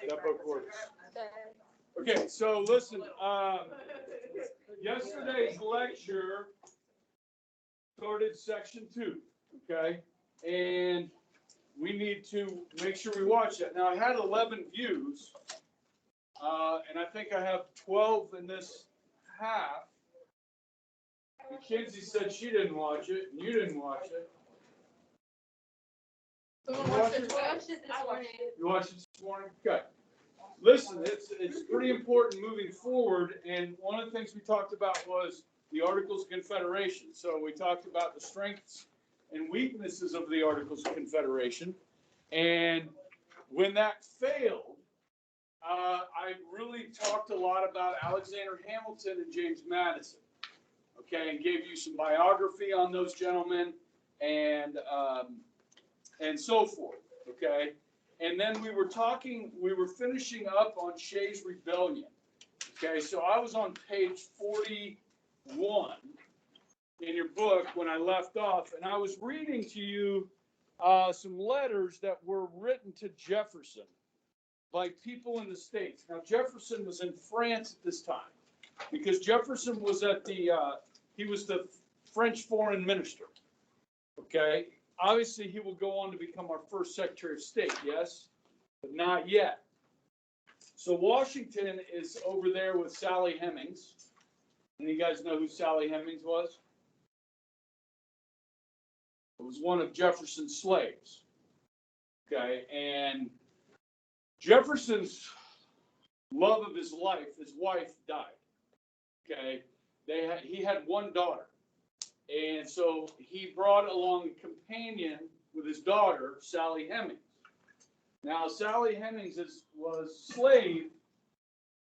That book works. Okay, so listen, yesterday's lecture started section 2, okay? And we need to make sure we watch that. Now, I had 11 views, and I think I have 12 in this half. Mackenzie said she didn't watch it, and you didn't watch it. I watched it this morning. You watched it this morning? Okay. Listen, it's pretty important moving forward, and one of the things we talked about was the Articles of Confederation. So we talked about the strengths and weaknesses of the Articles of Confederation, and when that failed, I really talked a lot about Alexander Hamilton and James Madison, okay, and gave you some biography on those gentlemen and so forth, okay. And then we were finishing up on Shays' Rebellion. Okay, so I was on page 41 in your book when I left off, and I was reading to you some letters that were written to Jefferson by people in the States. Now, Jefferson was in France at this time because Jefferson was he was the French foreign minister. Okay. Obviously, he will go on to become our first Secretary of State, yes? But not yet. So Washington is over there with Sally Hemings. And you guys know who Sally Hemings was? It was one of Jefferson's slaves. Okay, and Jefferson's love of his life, his wife died. Okay, he had one daughter. And so he brought along a companion with his daughter, Sally Hemings. Now, Sally Hemings was slave,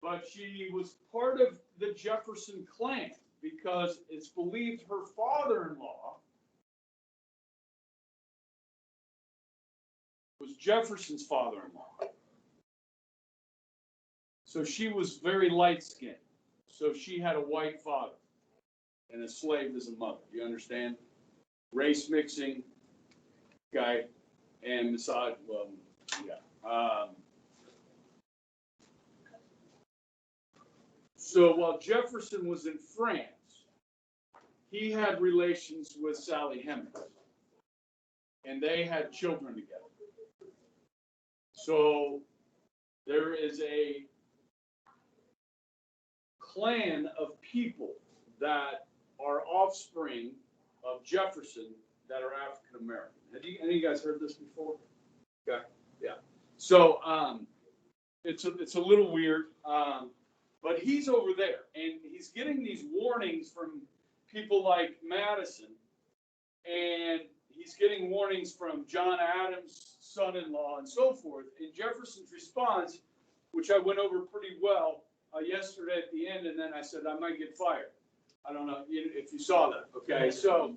but she was part of the Jefferson clan because it's believed her father-in-law was Jefferson's father-in-law. So she was very light-skinned. So she had a white father and a slave as a mother. Do you understand? Race mixing, okay, and misogyny. Well, yeah. So while Jefferson was in France, he had relations with Sally Hemings, and they had children together. So there is a clan of people that are offspring of Jefferson that are African American. Have any of you guys heard this before? Okay, yeah. So it's a little weird, but he's over there, and he's getting these warnings from people like Madison, and he's getting warnings from John Adams' son-in-law, and so forth. And Jefferson's response, which I went over pretty well yesterday at the end, and then I said I might get fired. I don't know if you saw that. Okay, so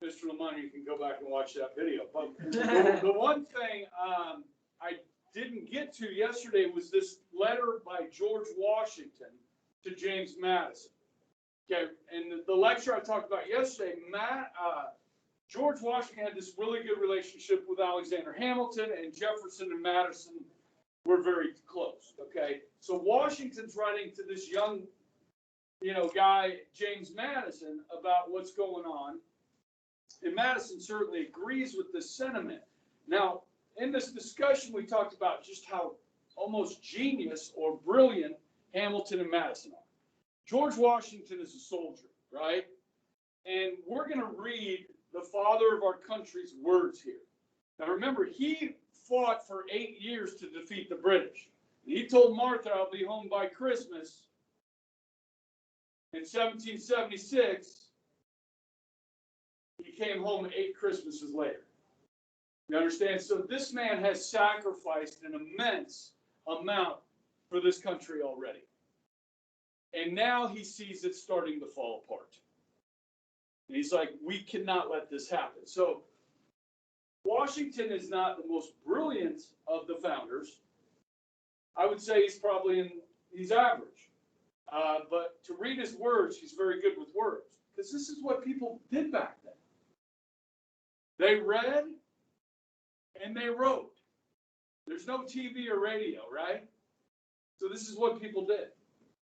Mr. Lamont, you can go back and watch that video. But the one thing I didn't get to yesterday was this letter by George Washington to James Madison. Okay, and the lecture I talked about yesterday, George Washington had this really good relationship with Alexander Hamilton, and Jefferson and Madison were very close. Okay, so Washington's writing to this young guy, James Madison, about what's going on. And Madison certainly agrees with this sentiment. Now, in this discussion, we talked about just how almost genius or brilliant Hamilton and Madison are. George Washington is a soldier, right? And we're going to read the father of our country's words here. Now, remember, he fought for 8 years to defeat the British. And he told Martha, I'll be home by Christmas. In 1776, he came home 8 Christmases later. You understand? So this man has sacrificed an immense amount for this country already. And now he sees it starting to fall apart. And he's like, we cannot let this happen. So Washington is not the most brilliant of the founders. I would say he's average. But to read his words, he's very good with words. Because this is what people did back then. They read and they wrote. There's no TV or radio, right? So this is what people did.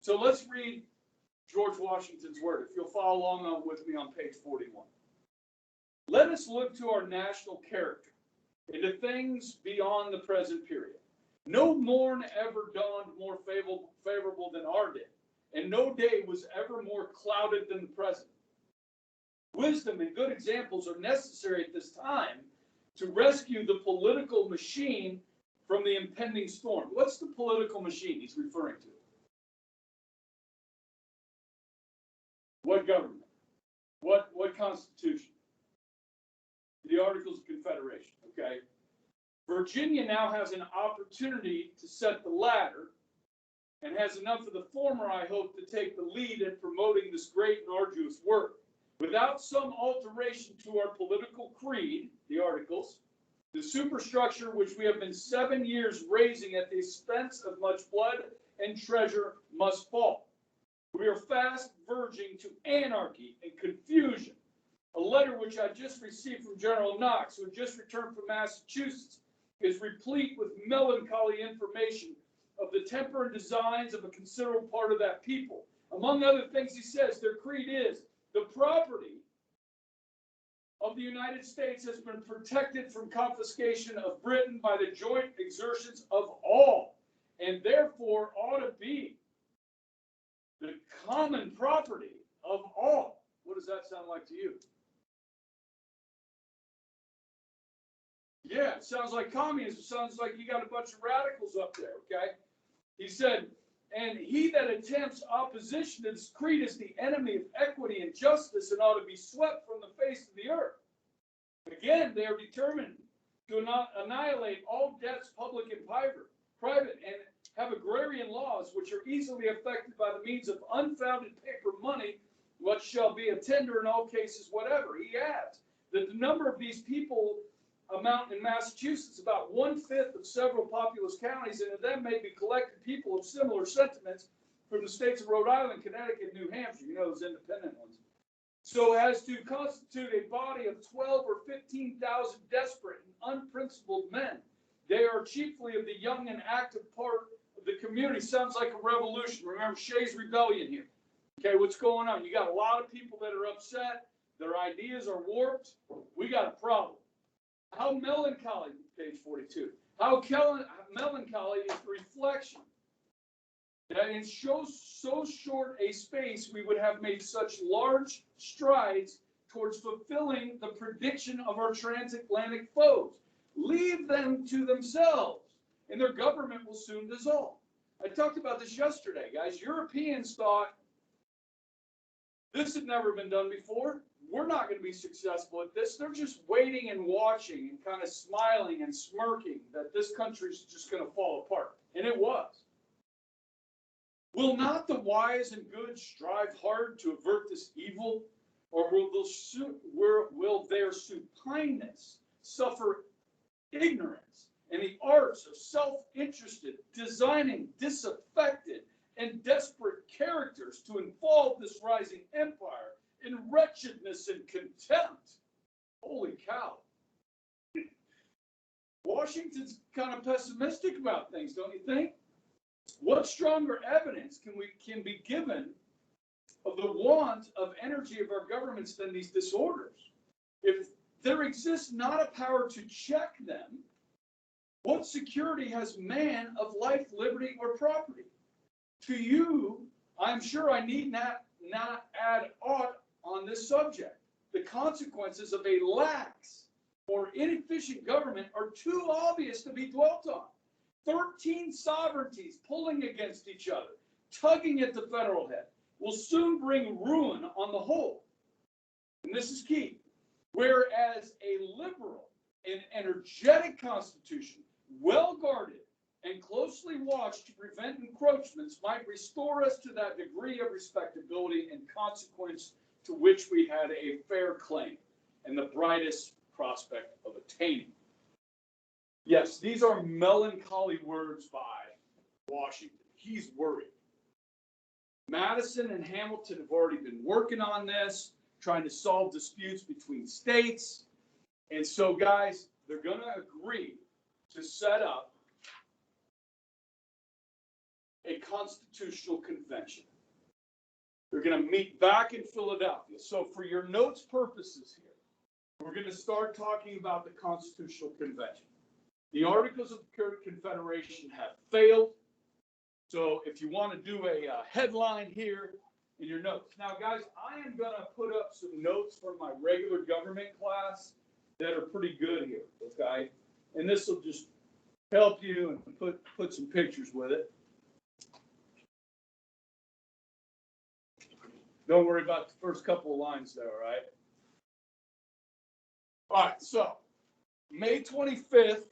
So let's read George Washington's word, if you'll follow along with me on page 41. Let us look to our national character and to things beyond the present period. No morn ever dawned more favorable than our day, and no day was ever more clouded than the present. Wisdom and good examples are necessary at this time to rescue the political machine from the impending storm. What's the political machine he's referring to? What government? What constitution? The Articles of Confederation, okay? Virginia now has an opportunity to set the ladder and has enough of the former, I hope, to take the lead in promoting this great and arduous work. Without some alteration to our political creed, the Articles, the superstructure which we have been 7 years raising at the expense of much blood and treasure must fall. We are fast verging to anarchy and confusion. A letter which I just received from General Knox, who had just returned from Massachusetts, is replete with melancholy information of the temper and designs of a considerable part of that people. Among other things, he says their creed is the property of the United States has been protected from confiscation of Britain by the joint exertions of all, and therefore ought to be the common property of all. What does that sound like to you? Yeah, it sounds like communism. It sounds like you got a bunch of radicals up there, okay? He said, and he that attempts opposition to this creed is the enemy of equity and justice and ought to be swept from the face of the earth. Again, they are determined to annihilate all debts, public and private, and have agrarian laws which are easily affected by the means of unfounded paper money, what shall be a tender in all cases whatever. He adds that the number of these people amount in Massachusetts about 1/5 of several populous counties, and of them may be collected people of similar sentiments from the states of Rhode Island, Connecticut, New Hampshire, you know, those independent ones, so as to constitute a body of 12 or 15,000 desperate and unprincipled men. They are chiefly of the young and active part of the community. Sounds like a revolution. Remember Shays' Rebellion here. Okay, what's going on? You got a lot of people that are upset. Their ideas are warped. We got a problem. How melancholy, page 42, how melancholy is the reflection that in so short a space we would have made such large strides towards fulfilling the prediction of our transatlantic foes. Leave them to themselves, and their government will soon dissolve. I talked about this yesterday, guys. Europeans thought this had never been done before. We're not going to be successful at this. They're just waiting and watching and kind of smiling and smirking that this country's just going to fall apart. And it was. Will not the wise and good strive hard to avert this evil, or will their supineness suffer ignorance and the arts of self-interested, designing, disaffected, and desperate characters to involve this rising empire in wretchedness and contempt? Holy cow. Washington's kind of pessimistic about things, don't you think? What stronger evidence can be given of the want of energy of our governments than these disorders? If there exists not a power to check them, what security has man of life, liberty, or property? To you, I'm sure I need not add aught on this subject. The consequences of a lax or inefficient government are too obvious to be dwelt on. 13 sovereignties pulling against each other, tugging at the federal head, will soon bring ruin on the whole. And this is key. Whereas a liberal and energetic constitution, well guarded and closely watched to prevent encroachments, might restore us to that degree of respectability and consequence to which we had a fair claim and the brightest prospect of attaining. Yes, these are melancholy words by Washington. He's worried. Madison and Hamilton have already been working on this, trying to solve disputes between states. And so, guys, they're going to agree to set up a constitutional convention. They're going to meet back in Philadelphia. So for your notes purposes here, we're going to start talking about the Constitutional Convention. The Articles of Confederation have failed. So if you want to do a headline here in your notes. Now, guys, I am going to put up some notes from my regular government class that are pretty good here, okay? And this will just help you and put some pictures with it. Don't worry about the first couple of lines there, all right? All right, so May 25th,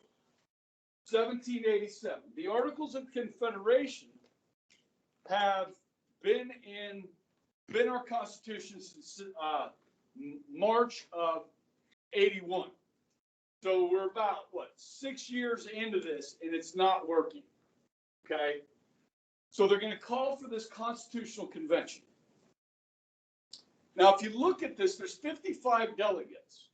1787. The Articles of Confederation have been our Constitution since March of 81. So we're about, 6 years into this, and it's not working, okay? So they're going to call for this Constitutional Convention. Now, if you look at this, there's 55 delegates.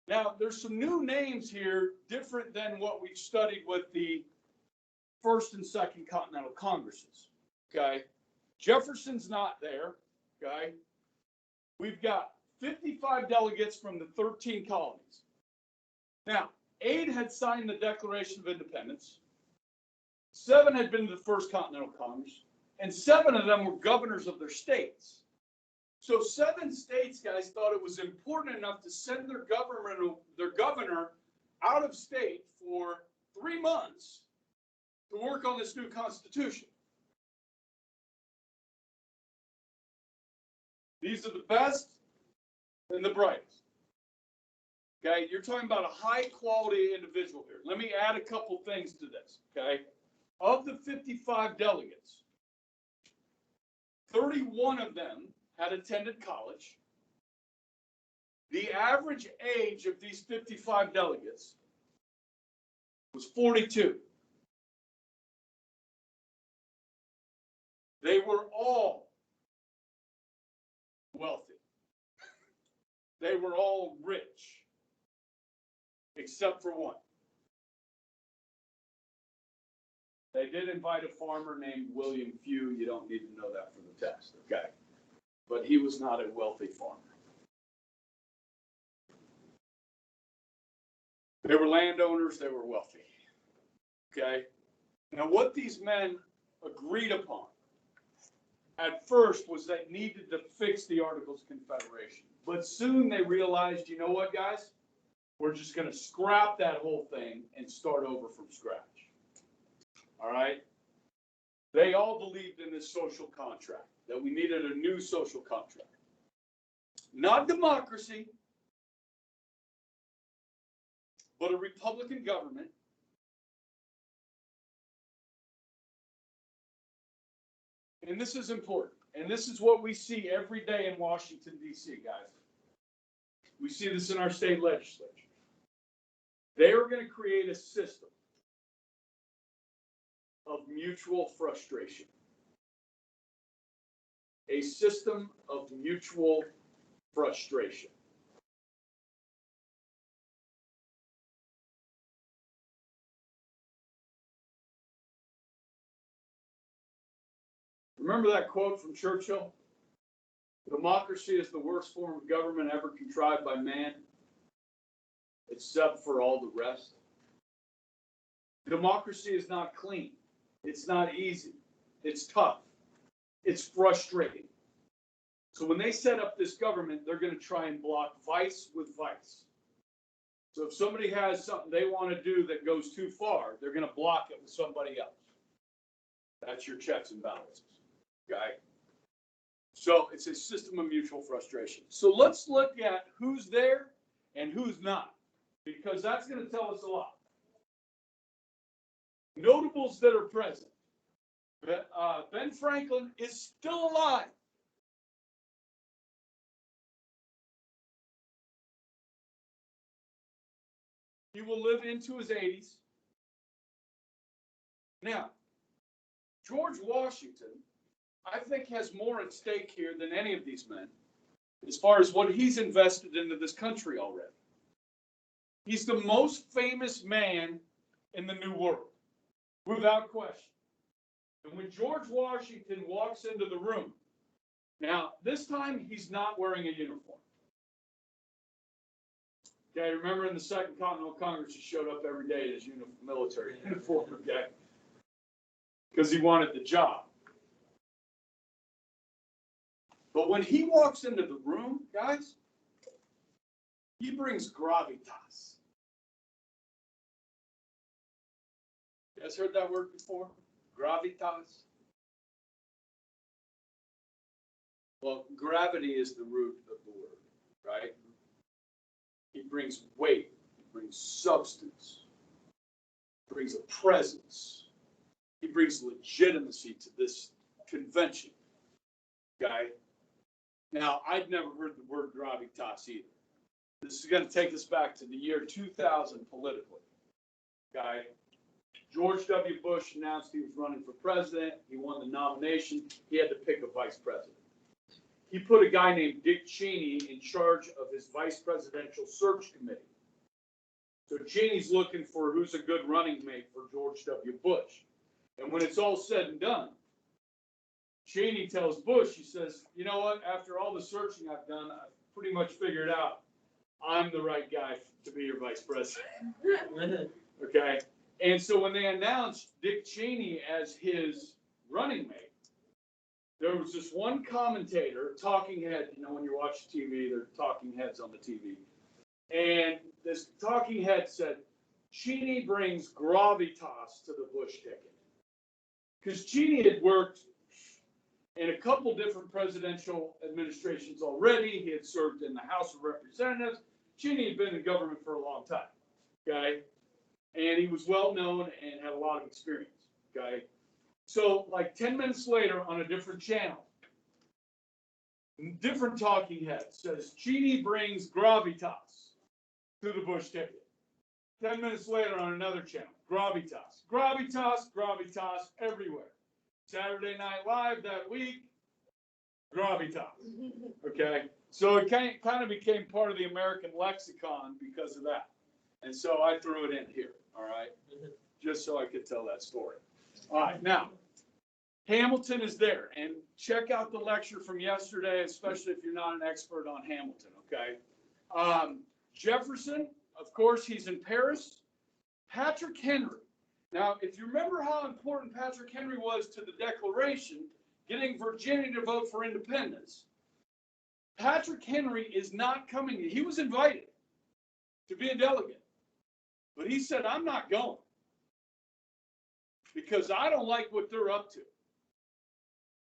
Now, there's some new names here, different than what we studied with the First and Second Continental Congresses, okay? Jefferson's not there, okay? We've got 55 delegates from the 13 colonies. Now, 8 had signed the Declaration of Independence, 7 had been to the First Continental Congress, and 7 of them were governors of their states. So 7 states, guys, thought it was important enough to send their governor out of state for 3 months to work on this new Constitution. These are the best and the brightest. Okay, you're talking about a high-quality individual here. Let me add a couple things to this, okay? Of the 55 delegates, 31 of them had attended college. The average age of these 55 delegates was 42. They were all wealthy. They were all rich, except for one. They did invite a farmer named William Few. You don't need to know that for the test, okay? But he was not a wealthy farmer. They were landowners, they were wealthy. Okay? Now, what these men agreed upon at first was they needed to fix the Articles of Confederation. But soon they realized, you know what, guys? We're just going to scrap that whole thing and start over from scratch. All right? They all believed in this social contract, that we needed a new social contract. Not democracy, but a Republican government. And this is important. And this is what we see every day in Washington, D.C., guys. We see this in our state legislature. They are going to create a system of mutual frustration. A system of mutual frustration. Remember that quote from Churchill? Democracy is the worst form of government ever contrived by man, except for all the rest. Democracy is not clean. It's not easy. It's tough. It's frustrating. So when they set up this government, they're going to try and block vice with vice. So if somebody has something they want to do that goes too far, they're going to block it with somebody else. That's your checks and balances. Okay? So it's a system of mutual frustration. So let's look at who's there and who's not, because that's going to tell us a lot. Notables that are present. Ben Franklin is still alive. He will live into his 80s. Now, George Washington, I think, has more at stake here than any of these men, as far as what he's invested into this country already. He's the most famous man in the New World, without question. And when George Washington walks into the room, now this time he's not wearing a uniform. Okay, remember in the Second Continental Congress, he showed up every day in his military uniform, okay? Because he wanted the job. But when he walks into the room, guys, he brings gravitas. You guys heard that word before? Gravitas? Well, gravity is the root of the word, right? He brings weight, he brings substance, he brings a presence, he brings legitimacy to this convention, okay? Now, I'd never heard the word gravitas either. This is going to take us back to the year 2000 politically, okay? George W. Bush announced he was running for president. He won the nomination. He had to pick a vice president. He put a guy named Dick Cheney in charge of his vice presidential search committee. So Cheney's looking for who's a good running mate for George W. Bush. And when it's all said and done, Cheney tells Bush, he says, you know what, after all the searching I've done, I've pretty much figured out I'm the right guy to be your vice president. Okay? And so when they announced Dick Cheney as his running mate, there was this one commentator, talking head, you know, when you watch TV, there are talking heads on the TV. And this talking head said, Cheney brings gravitas to the Bush ticket. Because Cheney had worked in a couple different presidential administrations already. He had served in the House of Representatives. Cheney had been in government for a long time, okay? And he was well known and had a lot of experience, okay? So like 10 minutes later on a different channel, different talking head says, Cheney brings gravitas to the Bush ticket. 10 minutes later on another channel, gravitas, gravitas, gravitas everywhere. Saturday Night Live that week, gravitas, okay? So it kind of became part of the American lexicon because of that. And so I threw it in here, all right? Just so I could tell that story. All right, now, Hamilton is there, and check out the lecture from yesterday, especially if you're not an expert on Hamilton, okay? Jefferson, of course, he's in Paris. Patrick Henry. Now, if you remember how important Patrick Henry was to the Declaration, getting Virginia to vote for independence, Patrick Henry is not coming. He was invited to be a delegate, but he said, I'm not going because I don't like what they're up to.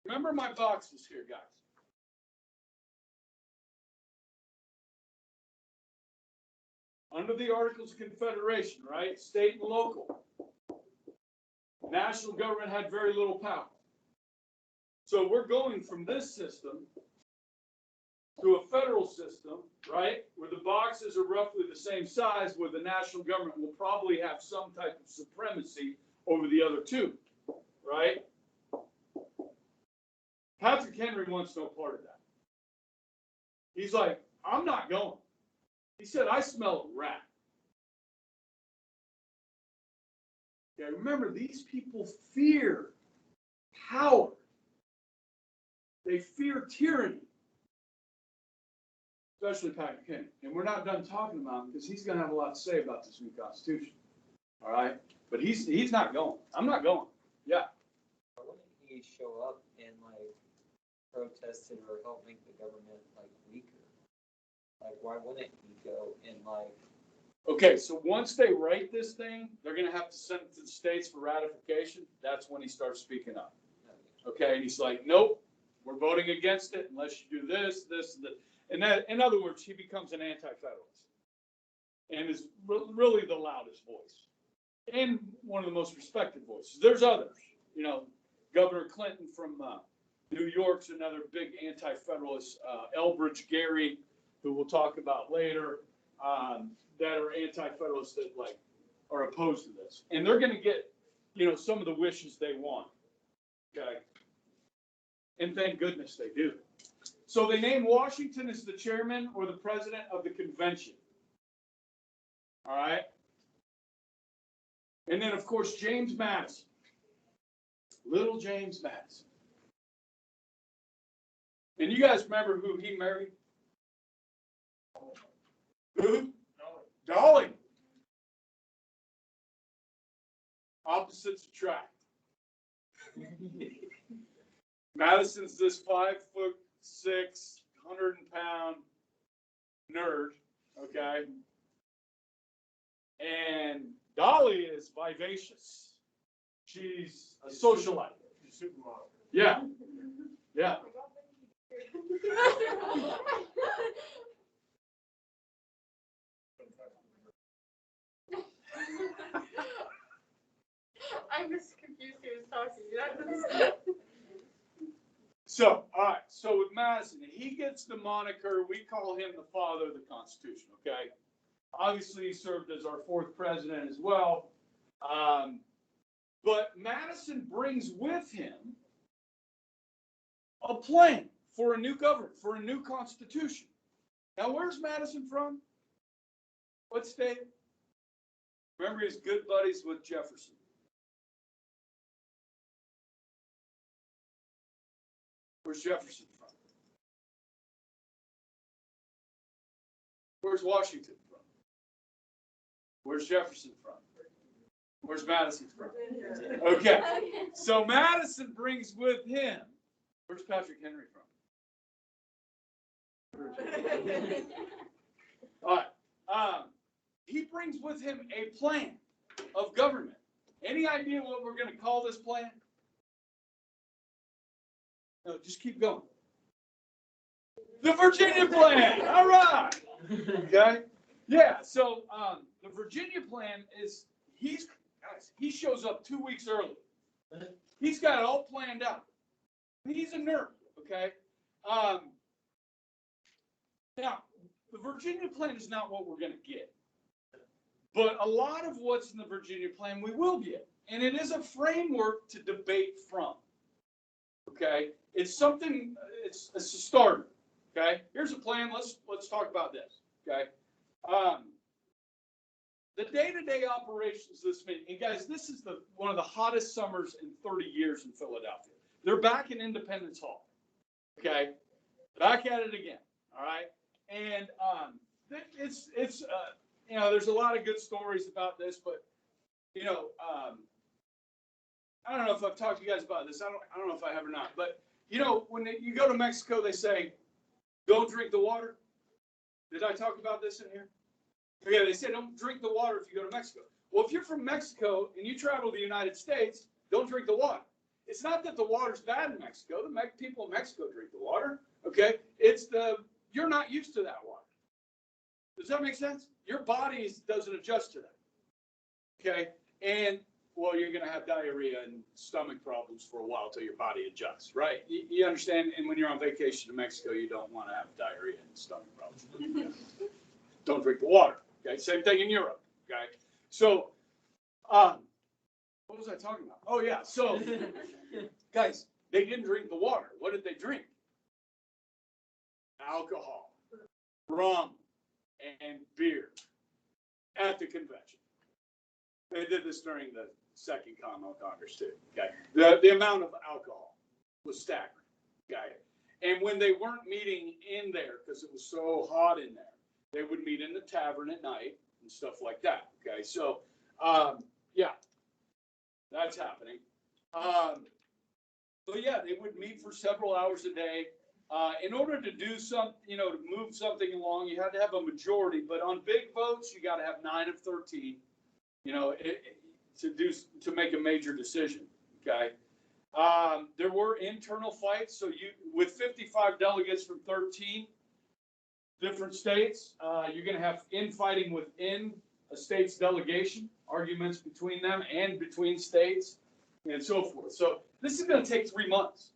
Remember my boxes here, guys. Under the Articles of Confederation, right? State and local. National government had very little power. So we're going from this system to a federal system, right? Where the boxes are roughly the same size, where the national government will probably have some type of supremacy over the other two, right? Patrick Henry wants no part of that. He's like, I'm not going. He said, I smell a rat. Okay, remember, these people fear power. They fear tyranny. Especially Patrick Henry. And we're not done talking about him because he's going to have a lot to say about this new Constitution. All right? But he's not going. I'm not going. Yeah. Why wouldn't he show up and like protest it or help make the government like weaker? Like, why wouldn't he go and like? Okay, so once they write this thing, they're going to have to send it to the states for ratification. That's when he starts speaking up. Okay, and he's like, nope, we're voting against it unless you do this, this, and that. And that, in other words, he becomes an anti-federalist and is really the loudest voice and one of the most respected voices. There's others, you know, Governor Clinton from New York's another big anti-federalist, Elbridge Gerry, who we'll talk about later, that are anti-federalists that like are opposed to this. And they're going to get, you know, some of the wishes they want. Okay. And thank goodness they do. So they name Washington as the chairman or the president of the convention. All right. And then, of course, James Madison, Little James Madison. And you guys remember who he married? Who? Dolly. Opposites attract. Madison's this 5'6", 100-pound nerd, okay? And Dolly is vivacious. She's a socialite. She's a supermodel. Yeah. Yeah. I was confused who was talking. So, all right. So with Madison, he gets the moniker, we call him the father of the Constitution, okay? Obviously, he served as our 4th president as well. But Madison brings with him a plan for a new government, for a new constitution. Now, where's Madison from? What state? Remember, he's good buddies with Jefferson. Where's Jefferson from? Where's Washington from? Where's Jefferson from? Where's Madison from? Okay. So Madison brings with him, where's Patrick Henry from? All right. He brings with him a plan of government. Any idea what we're going to call this plan? No, just keep going. The Virginia Plan. All right. Okay. Yeah. So the Virginia Plan is he shows up 2 weeks early. He's got it all planned out. He's a nerd. Okay. Now the Virginia Plan is not what we're going to get, but a lot of what's in the Virginia Plan we will get, and it is a framework to debate from. Okay. It's something. It's a starter. Okay. Here's a plan. Let's talk about this. Okay. The day-to-day operations of this meeting, and guys, this is one of the hottest summers in 30 years in Philadelphia. They're back in Independence Hall. Okay. Back at it again. All right. And it's there's a lot of good stories about this, but I don't know if I've talked to you guys about this. I don't know if I have or not, but when you go to Mexico, they say, don't drink the water. Did I talk about this in here? Okay, they say don't drink the water if you go to Mexico. Well, if you're from Mexico and you travel to the United States, don't drink the water. It's not that the water's bad in Mexico. The people in Mexico drink the water. Okay, you're not used to that water. Does that make sense? Your body doesn't adjust to that. Okay, and well, you're going to have diarrhea and stomach problems for a while till your body adjusts, right? You understand? And when you're on vacation in Mexico, you don't want to have diarrhea and stomach problems. Don't drink the water. Okay, same thing in Europe. Okay, so what was I talking about? Oh yeah, so guys, they didn't drink the water. What did they drink? Alcohol, rum, and beer at the convention. They did this during the Second Continental Congress too. Okay, the amount of alcohol was staggering. Okay, and when they weren't meeting in there because it was so hot in there, they would meet in the tavern at night and stuff like that. Okay, so yeah, that's happening. But yeah, they would meet for several hours a day. In order to do something, to move something along, you had to have a majority. But on big votes, you got to have 9 of 13. To make a major decision. Okay. There were internal fights. So with 55 delegates from 13 different states, you're going to have infighting within a state's delegation, arguments between them and between states, and so forth. So this is going to take 3 months.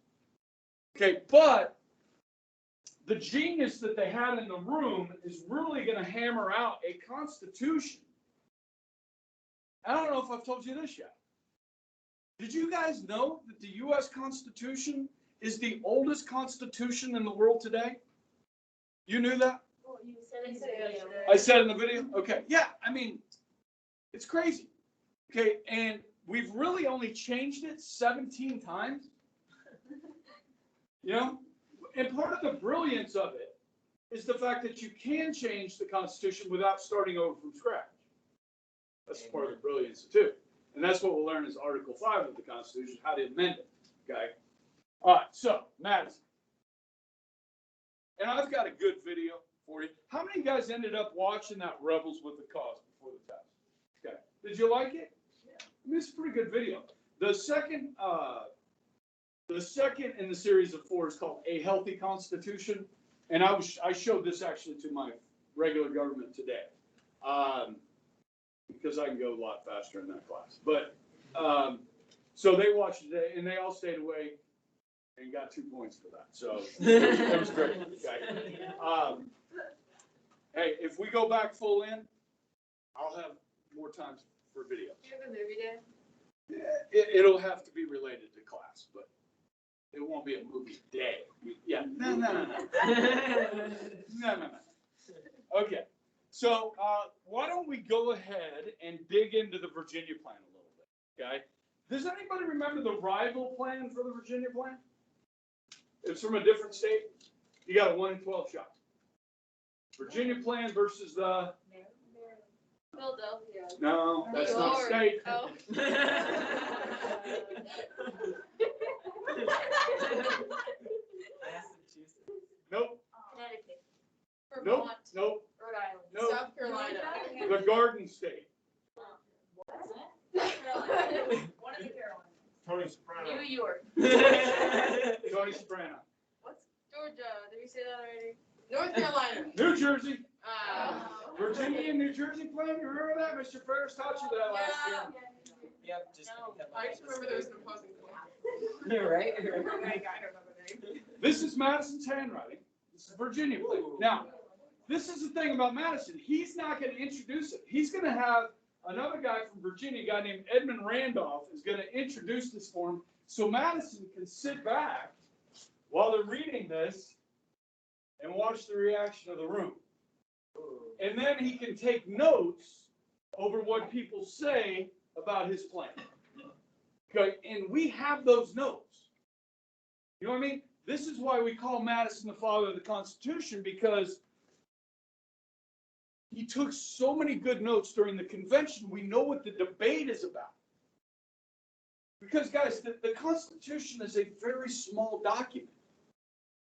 Okay, but the genius that they had in the room is really going to hammer out a constitution. I don't know if I've told you this yet. Did you guys know that the U.S. Constitution is the oldest constitution in the world today? You knew that? Well, you said it in the video. I said in the video? Okay. Yeah, I mean, it's crazy. Okay, and we've really only changed it 17 times. You know, and part of the brilliance of it is the fact that you can change the Constitution without starting over from scratch. That's part of the brilliance too. And that's what we'll learn is Article 5 of the Constitution, how to amend it. Okay. All right. So Madison, and I've got a good video for you. How many guys ended up watching that Rebels with the Cause before the test? Okay. Did you like it? Yeah. I mean, it's a pretty good video. The second in the series of 4 is called A Healthy Constitution. And I showed this actually to my regular government today. Because I can go a lot faster in that class. But, so they watched it today and they all stayed awake and got 2 points for that. So it was great. Okay. Hey, if we go back full in, I'll have more time for video. Do you have a movie day? Yeah, it'll have to be related to class, but it won't be a movie day. Yeah, no. No. Okay, so why don't we go ahead and dig into the Virginia plan a little bit, okay? Does anybody remember the rival plan for the Virginia plan? It's from a different state. You got a 1 in 12 shot. Virginia plan versus the... Philadelphia. No, that's New not York. state. Oh. Massachusetts. Nope, Connecticut. nope, Vermont. nope, Rhode Island. Nope. South Carolina. the Garden State. South Carolina. One of the Carolinas. Tony Soprano. New York. Tony Soprano. Georgia. Did we say that already? North Carolina. New Jersey. Oh. Virginia and New Jersey plan, you remember that? Mr. Ferris taught you that last year. Yep, just. No, I just remember there was an opposing point. You're right. I don't know the name. This is Madison's handwriting. This is Virginia plan. Now, this is the thing about Madison. He's not going to introduce it. He's going to have another guy from Virginia, a guy named Edmund Randolph, is going to introduce this for him. So Madison can sit back while they're reading this and watch the reaction of the room. And then he can take notes over what people say about his plan. Okay, and we have those notes. You know what I mean? This is why we call Madison the father of the Constitution, because he took so many good notes during the convention. We know what the debate is about. Because, guys, the Constitution is a very small document.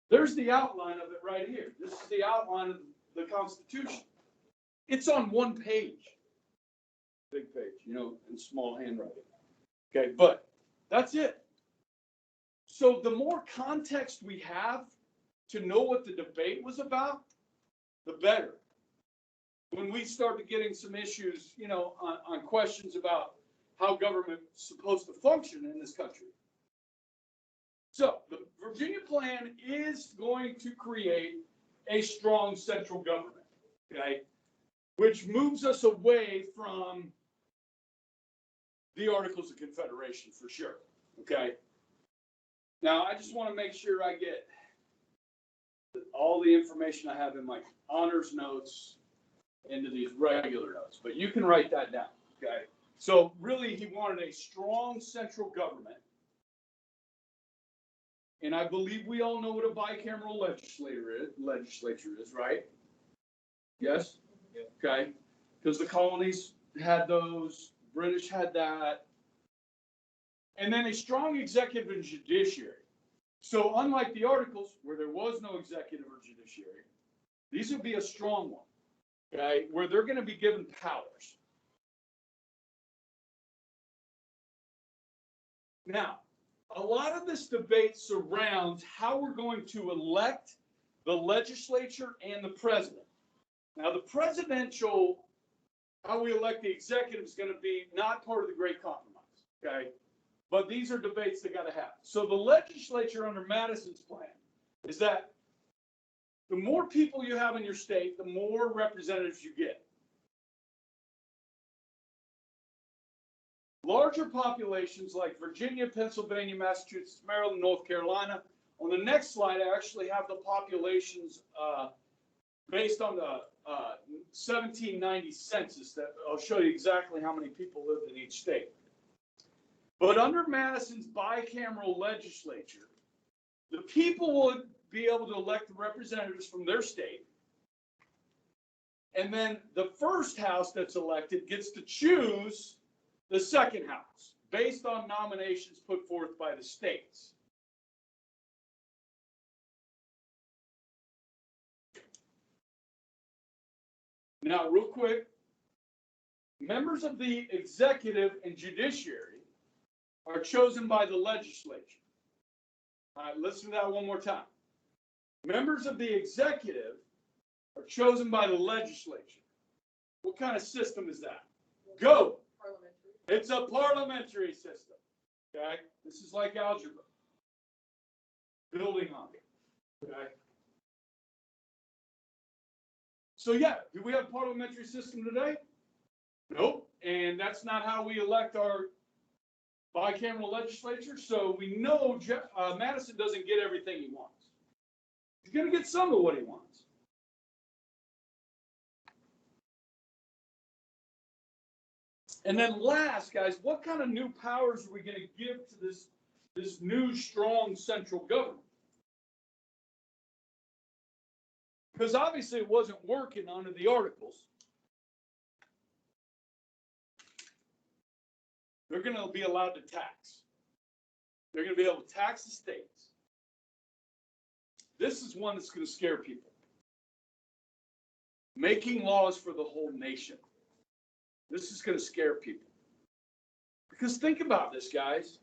There's the outline of it right here. This is the outline of the Constitution. It's on one page. Big page, you know, in small handwriting. Okay, but that's it. So the more context we have to know what the debate was about, the better. When we started getting some issues, you know, on questions about how government is supposed to function in this country. So the Virginia plan is going to create a strong central government, okay, which moves us away from the Articles of Confederation for sure, okay? Now, I just want to make sure I get all the information I have in my honors notes into these regular notes, but you can write that down, okay? So really, he wanted a strong central government. And I believe we all know what a bicameral legislature is, right? Yes? Yep. Okay. Because the colonies had those, British had that. And then a strong executive and judiciary. So unlike the Articles, where there was no executive or judiciary, these would be a strong one, okay, where they're going to be given powers. Now, a lot of this debate surrounds how we're going to elect the legislature and the president. Now, the presidential, how we elect the executive is going to be not part of the Great Compromise, okay? But these are debates that got to happen. So the legislature under Madison's plan is that the more people you have in your state, the more representatives you get. Larger populations like Virginia, Pennsylvania, Massachusetts, Maryland, North Carolina. On the next slide, I actually have the populations based on the 1790 census that I'll show you exactly how many people lived in each state. But under Madison's bicameral legislature, the people would be able to elect the representatives from their state. And then the first house that's elected gets to choose the second house based on nominations put forth by the states. Now, real quick, members of the executive and judiciary are chosen by the legislature. All right, listen to that one more time. Members of the executive are chosen by the legislature. What kind of system is that? Go. Parliamentary. It's a parliamentary system. Okay? This is like algebra. Building on it. Okay? So yeah, do we have a parliamentary system today? Nope. And that's not how we elect our bicameral legislature. So we know Madison doesn't get everything he wants. He's going to get some of what he wants. And then last, guys, what kind of new powers are we going to give to this new, strong central government? Because obviously it wasn't working under the Articles. They're going to be allowed to tax. They're going to be able to tax the states. This is one that's going to scare people. Making laws for the whole nation. This is going to scare people. Because think about this, guys.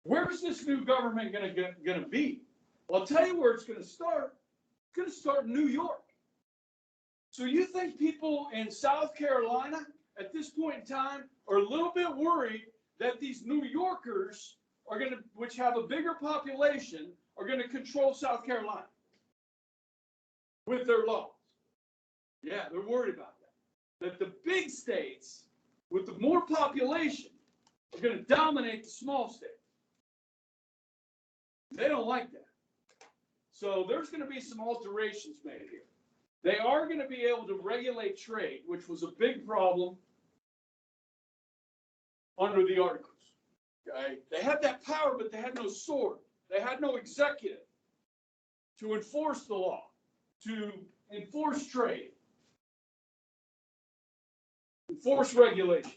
Where's this new government going to be? Well, I'll tell you where it's going to start. It's going to start in New York. So you think people in South Carolina at this point in time are a little bit worried that these New Yorkers are going to, which have a bigger population, are going to control South Carolina with their laws? Yeah, they're worried about that. That the big states with the more population are going to dominate the small states. They don't like that. So there's going to be some alterations made here. They are going to be able to regulate trade, which was a big problem under the Articles. Okay? They had that power, but they had no sword. They had no executive to enforce the law, to enforce trade, enforce regulations.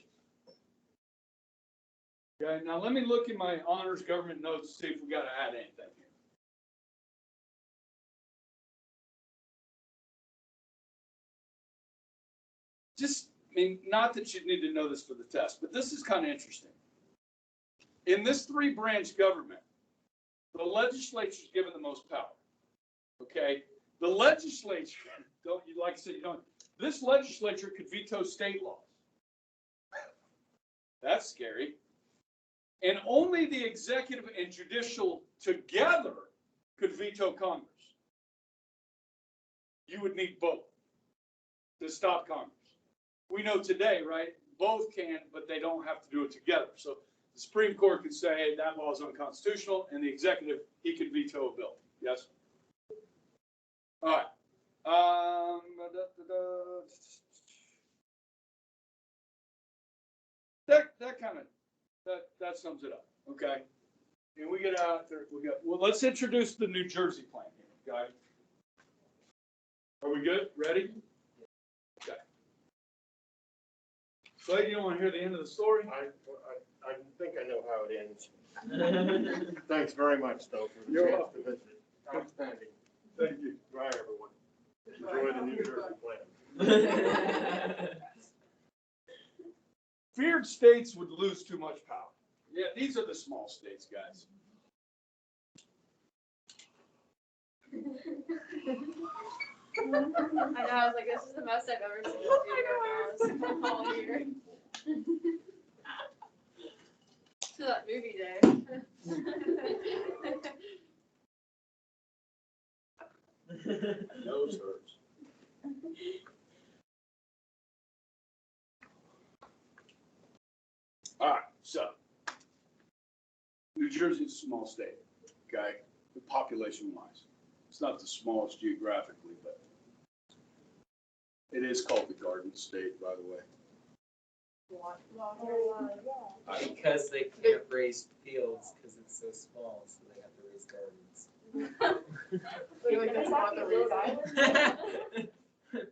Okay, now let me look in my honors government notes to see if we got to add anything here. Just, I mean, not that you need to know this for the test, but this is kind of interesting. In this three-branch government, the legislature is given the most power. Okay, the legislature, don't you like I said, you don't. This legislature could veto state laws. That's scary. And only the executive and judicial together could veto Congress. You would need both to stop Congress. We know today, right? Both can, but they don't have to do it together. So the Supreme Court could say, hey, that law is unconstitutional, and the executive, he could veto a bill. Yes? All right. That sums it up. Okay. And we get out there. Well, let's introduce the New Jersey plan here, okay? Are we good? Ready? Okay. Slade, you don't want to hear the end of the story? I think I know how it ends. Thanks very much, though, for the chance to visit. Outstanding. Thank you. Bye, everyone. Enjoy the New Jersey plan. Feared states would lose too much power. Yeah, these are the small states, guys. I know, I was like, this is the most I've ever seen this dude right now, all year. To that movie day. Nose hurts. All right, so New Jersey is a small state, okay, population-wise. It's not the smallest geographically, but it is called the Garden State, by the way. I don't because they can't raise fields because it's so small, so they have to raise gardens. Wait, that's not the Rhode Island? I don't know.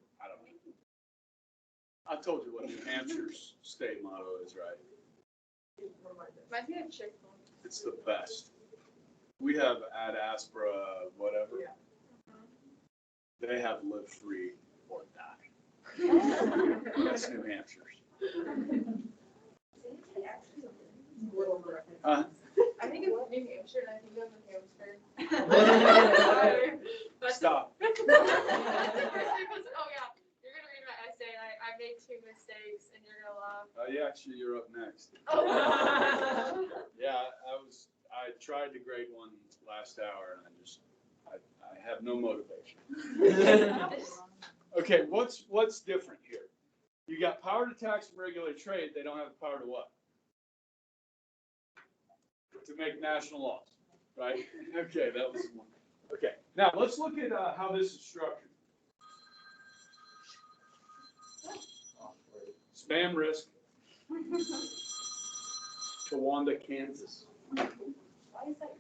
I told you what New Hampshire's state motto is, right? Reminds me of Chick-fil-A. It's the best. We have Ad Aspera, whatever. They have live free or die. That's New Hampshire's. I think it's New Hampshire and I think it's New Hampshire. Stop. Oh yeah, you're gonna read my essay and I made 2 mistakes and you're gonna laugh. Yeah, actually, you're up next. Oh. Yeah, I tried to grade one last hour and I have no motivation. Okay, what's different here? You got power to tax and regulate trade. They don't have the power to what? To make national laws, right? Okay, that was one. Okay, now let's look at how this is structured. Spam risk. Towanda, Kansas. Why is that?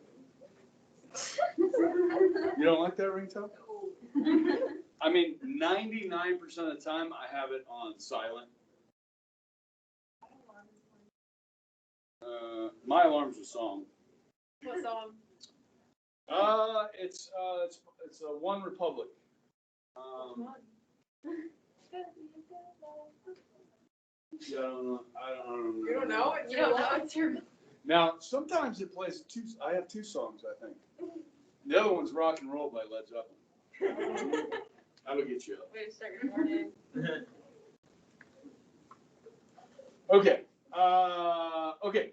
You don't like that ringtone? I mean, 99% of the time I have it on silent. My alarm's a song. What song? It's a One Republic. Yeah, I don't know. You don't know? You don't know? It's your. Now, sometimes it plays I have 2 songs, I think. The other one's Rock and Roll by Led Zeppelin. That'll get you up. Way to start your morning. Okay.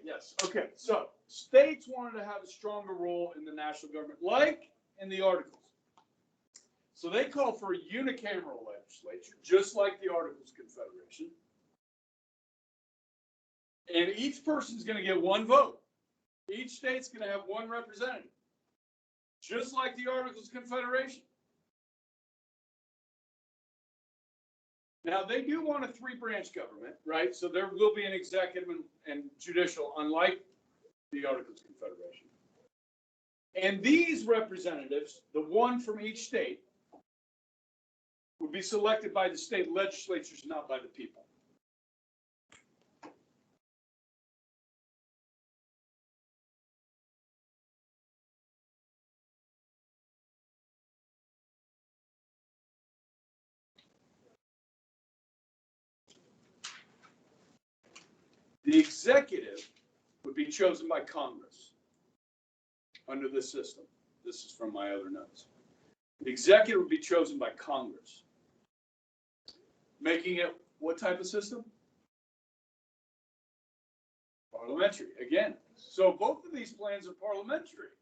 Yes. Okay. So states wanted to have a stronger role in the national government, like in the Articles. So they called for a unicameral legislature, just like the Articles of Confederation. And each person's going to get 1 vote. Each state's going to have 1 representative, just like the Articles of Confederation. Now, they do want a 3-branch government, right? So there will be an executive and judicial, unlike the Articles of Confederation. And these representatives, the 1 from each state, would be selected by the state legislatures, not by the people. The executive would be chosen by Congress under this system. This is from my other notes. The executive would be chosen by Congress, making it what type of system? Parliamentary, again. So both of these plans are parliamentary.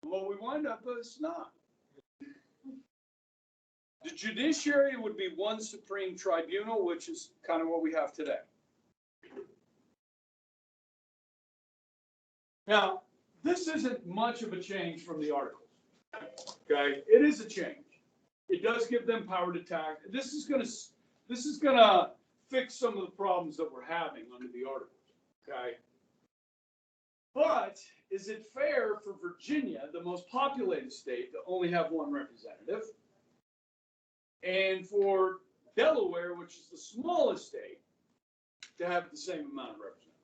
What we wind up with is not. The judiciary would be 1 supreme tribunal, which is kind of what we have today. Now, this isn't much of a change from the Articles. Okay, it is a change. It does give them power to tax. This is gonna fix some of the problems that we're having under the Articles. Okay, but is it fair for Virginia, the most populated state, to only have 1 representative, and for Delaware, which is the smallest state, to have the same amount of representatives?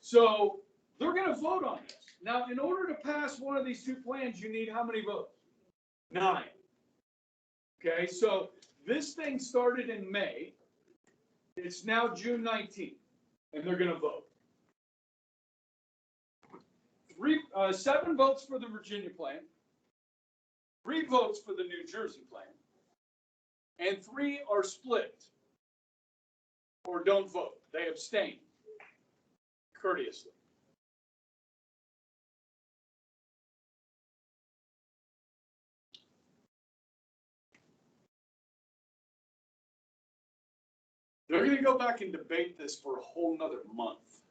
So they're going to vote on this. Now, in order to pass one of these 2 plans, you need how many votes? 9. Okay, so this thing started in May. It's now June 19th, and they're going to vote. 7 votes for the Virginia plan, 3 votes for the New Jersey plan, and 3 are split or don't vote. They abstain courteously. They're going to go back and debate this for a whole nother month.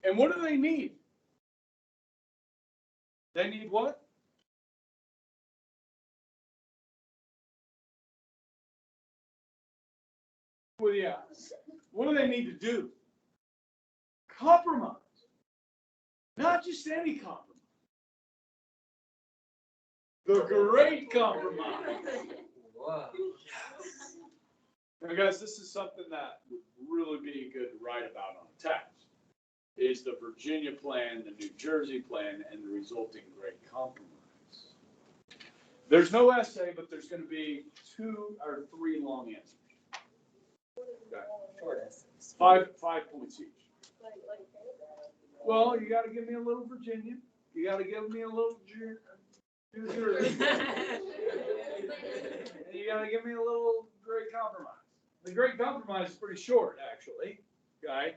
And what do they need? They need what? Well, yeah. what do they need to do? Compromise. Not just any compromise. The great compromise. Whoa. Now, guys, this is something that would really be good to write about on a text. Is the Virginia plan, the New Jersey plan, and the resulting great compromise. There's no essay, but there's going to be 2 or 3 long answers. Okay. Short essays. 5 points each. Well, you got to give me a little Virginia. You got to give me a little New Jersey. And you got to give me a little great compromise. The great compromise is pretty short, actually. Okay.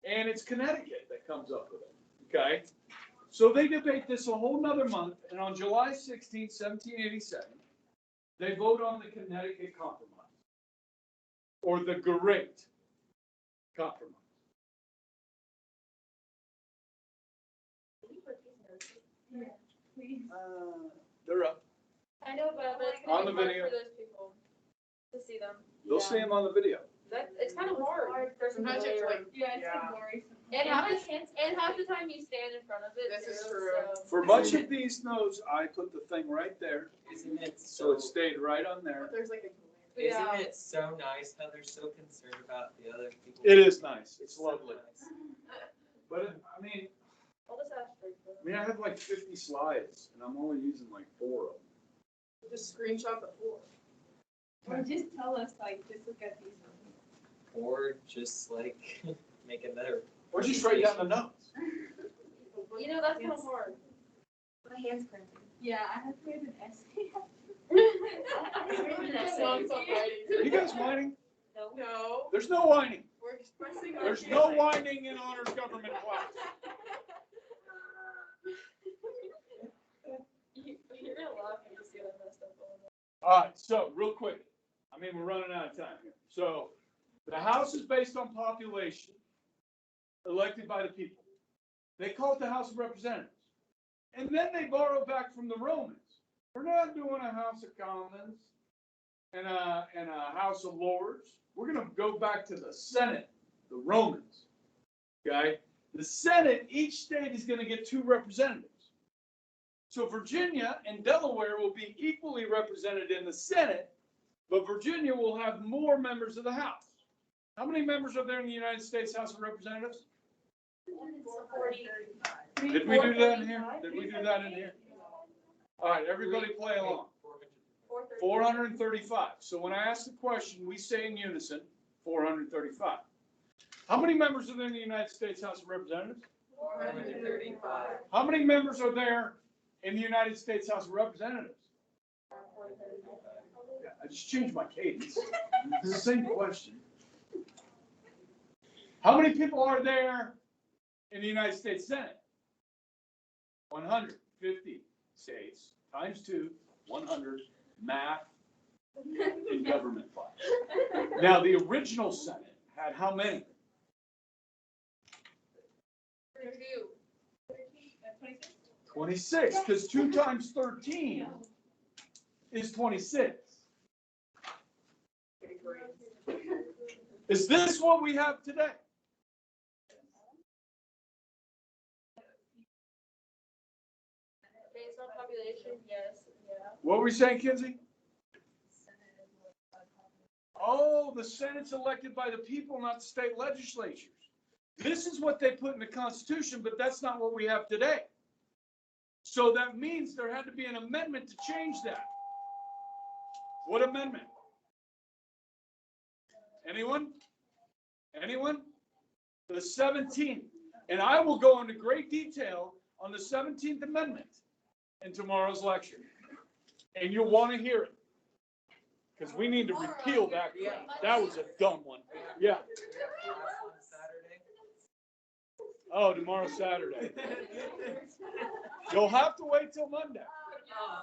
And it's Connecticut that comes up with it. Okay. So they debate this a whole nother month. And on July 16, 1787, they vote on the Connecticut Compromise. Or the Great Compromise. They're up. I know, but it's On gonna the be hard video. for those people to see them. They'll see them on the video. It's kind of hard for some Sometimes you have to like, yeah, yeah. and half the time you stand in front of it. This is too, true. so- For much of these notes, I put the thing right there. Isn't it So so, it stayed right on there. There's like a. isn't Yeah. it so nice how they're so concerned about the other people? It is nice. It's So lovely. nice. But I mean, I'll just ask for it. I have like 50 slides and I'm only using like 4 of them. Just screenshot the floor. Or just tell us, like, just look at these. Or just like make another. Or just write down the notes. You know, that's kind of hard. My hand's cramping. Yeah, I have to write an essay. Are you guys whining? No, There's no whining. we're expressing our. There's no feelings. whining in honors government class. You're gonna laugh when you see that messed up on. All right, so real quick. I mean, we're running out of time here. So the House is based on population elected by the people. They call it the House of Representatives. And then they borrow back from the Romans. We're not doing a House of Commons and a House of Lords. We're going to go back to the Senate, the Romans. Okay? The Senate, each state is going to get 2 representatives. So Virginia and Delaware will be equally represented in the Senate, but Virginia will have more members of the House. How many members are there in the United States House of Representatives? 40. Did we do that in here? Did we do that in here? All right, everybody play along. 435. So when I ask the question, we say in unison, 435. How many members are there in the United States House of Representatives? 435. How many members are there in the United States House of Representatives? Yeah, I just changed my cadence. It's the same question. How many people are there in the United States Senate? 150 states times 2, 100, math, and government class. Now, the original Senate had how many? 26, because 2 times 13 is 26. Is this what we have today? Based on population, yes, yeah. What were we saying, Kinsey? Oh, the Senate's elected by the people, not the state legislatures. This is what they put in the Constitution, but that's not what we have today. So that means there had to be an amendment to change that. What amendment? Anyone? Anyone? The 17th. And I will go into great detail on the 17th Amendment in tomorrow's lecture. And you'll want to hear it. Because we need to repeal that. That was a dumb one. Yeah. Class on Saturday. Oh, tomorrow's Saturday. You'll have to wait till Monday. Oh.